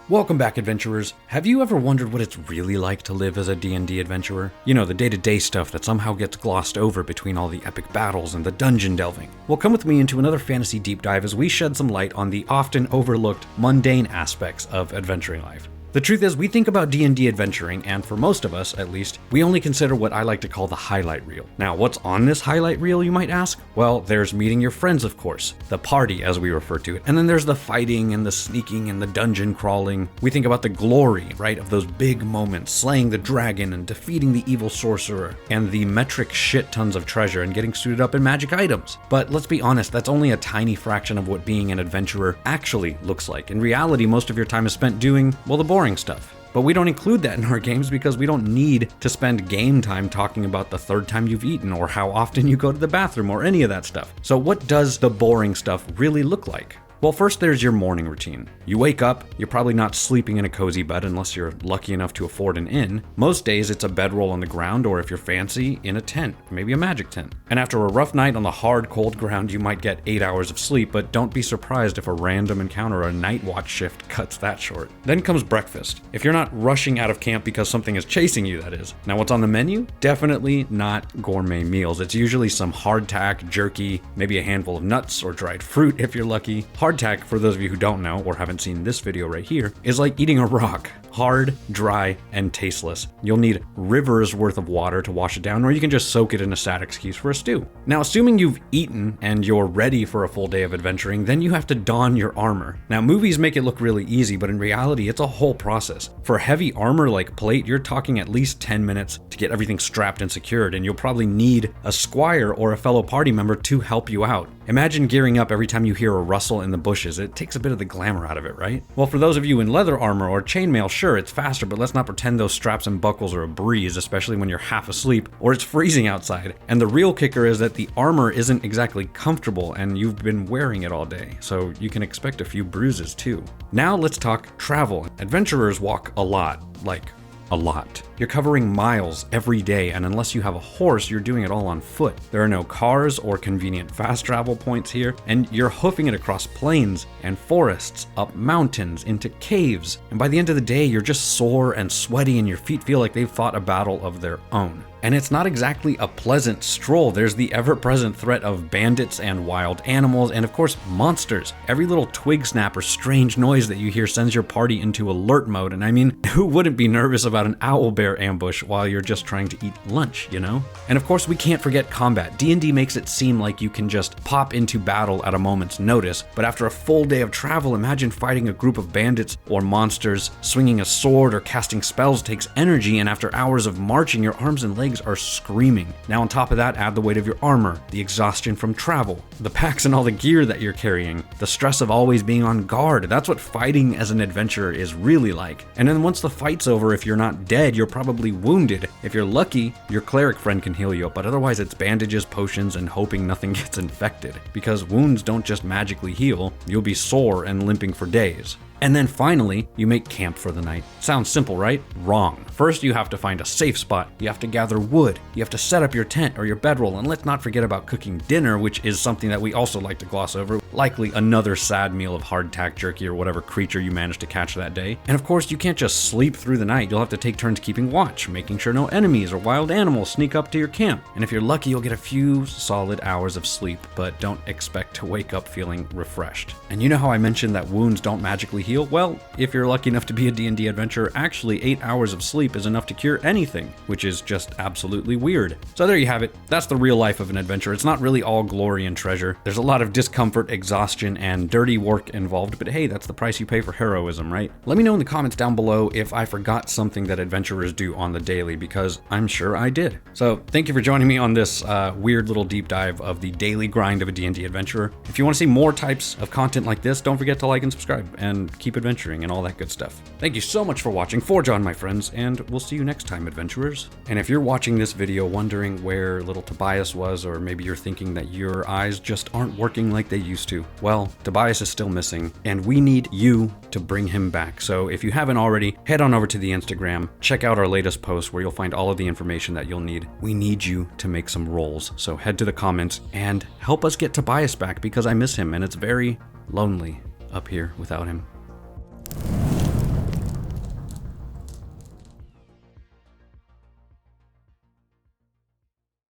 Welcome back, adventurers. Have you ever wondered what it's really like to live as a D&D adventurer? You know, the day-to-day stuff that somehow gets glossed over between all the epic battles and the dungeon delving. Well, come with me into another fantasy deep dive as we shed some light on the often overlooked, mundane aspects of adventuring life. The truth is, we think about D&D adventuring, and for most of us, at least, we only consider what I like to call the highlight reel. Now, what's on this highlight reel, you might ask? Well, there's meeting your friends, of course, the party as we refer to it, and then there's the fighting and the sneaking and the dungeon crawling. We think about the glory, right, of those big moments, slaying the dragon and defeating the evil sorcerer, and the metric shit tons of treasure and getting suited up in magic items. But let's be honest, that's only a tiny fraction of what being an adventurer actually looks like. In reality, most of your time is spent doing, well, the boring stuff. But we don't include that in our games because we don't need to spend game time talking about the third time you've eaten or how often you go to the bathroom or any of that stuff. So what does the boring stuff really look like? Well, first there's your morning routine. You wake up, you're probably not sleeping in a cozy bed unless you're lucky enough to afford an inn. Most days it's a bedroll on the ground, or if you're fancy, in a tent, maybe a magic tent. And after a rough night on the hard, cold ground, you might get 8 hours of sleep, but don't be surprised if a random encounter or a night watch shift cuts that short. Then comes breakfast. If you're not rushing out of camp because something is chasing you, that is. Now, what's on the menu? Definitely not gourmet meals. It's usually some hardtack, jerky, maybe a handful of nuts or dried fruit if you're lucky. Hardtack, for those of you who don't know or haven't seen this video right here, is like eating a rock. Hard, dry, and tasteless. You'll need rivers worth of water to wash it down, or you can just soak it in a sad excuse for a stew. Now, assuming you've eaten and you're ready for a full day of adventuring, then you have to don your armor. Now, movies make it look really easy, but in reality, it's a whole process. For heavy armor like plate, you're talking at least 10 minutes to get everything strapped and secured, and you'll probably need a squire or a fellow party member to help you out. Imagine gearing up every time you hear a rustle in the bushes. It takes a bit of the glamour out of it, right? Well, for those of you in leather armor or chainmail, sure, it's faster, but let's not pretend those straps and buckles are a breeze, especially when you're half asleep or it's freezing outside. And the real kicker is that the armor isn't exactly comfortable and you've been wearing it all day, so you can expect a few bruises too. Now let's talk travel. Adventurers walk a lot, like a lot. You're covering miles every day, and unless you have a horse, you're doing it all on foot. There are no cars or convenient fast travel points here, and you're hoofing it across plains and forests, up mountains, into caves. And by the end of the day, you're just sore and sweaty, and your feet feel like they've fought a battle of their own. And it's not exactly a pleasant stroll. There's the ever-present threat of bandits and wild animals, and of course, monsters. Every little twig snap or strange noise that you hear sends your party into alert mode, and I mean, who wouldn't be nervous about an owl bear ambush while you're just trying to eat lunch, you know? And of course, we can't forget combat. D&D makes it seem like you can just pop into battle at a moment's notice, but after a full day of travel, imagine fighting a group of bandits or monsters. Swinging a sword or casting spells takes energy, and after hours of marching, your arms and legs are screaming. Now on top of that, add the weight of your armor, the exhaustion from travel, the packs and all the gear that you're carrying, the stress of always being on guard. That's what fighting as an adventurer is really like. And then once the fight's over, if you're not dead, you're probably wounded. If you're lucky, your cleric friend can heal you up, but otherwise it's bandages, potions, and hoping nothing gets infected. Because wounds don't just magically heal, you'll be sore and limping for days. And then finally, you make camp for the night. Sounds simple, right? Wrong. First, you have to find a safe spot. You have to gather wood. You have to set up your tent or your bedroll. And let's not forget about cooking dinner, which is something that we also like to gloss over. Likely another sad meal of hardtack jerky or whatever creature you managed to catch that day. And of course, you can't just sleep through the night. You'll have to take turns keeping watch, making sure no enemies or wild animals sneak up to your camp. And if you're lucky, you'll get a few solid hours of sleep, but don't expect to wake up feeling refreshed. And you know how I mentioned that wounds don't magically heal? Well, if you're lucky enough to be a D&D adventurer, actually 8 hours of sleep is enough to cure anything, which is just absolutely weird. So there you have it. That's the real life of an adventurer. It's not really all glory and treasure. There's a lot of discomfort, exhaustion, and dirty work involved, but hey, that's the price you pay for heroism, right? Let me know in the comments down below if I forgot something that adventurers do on the daily, because I'm sure I did. So thank you for joining me on this weird little deep dive of the daily grind of a D&D adventurer. If you want to see more types of content like this, don't forget to like and subscribe, and keep adventuring and all that good stuff. Thank you so much for watching. Forge on, my friends, and we'll see you next time, adventurers. And if you're watching this video wondering where little Tobias was, or maybe you're thinking that your eyes just aren't working like they used to, well, Tobias is still missing, and we need you to bring him back. So if you haven't already, head on over to the Instagram, check out our latest post where you'll find all of the information that you'll need. We need you to make some rolls, so head to the comments and help us get Tobias back, because I miss him and it's very lonely up here without him.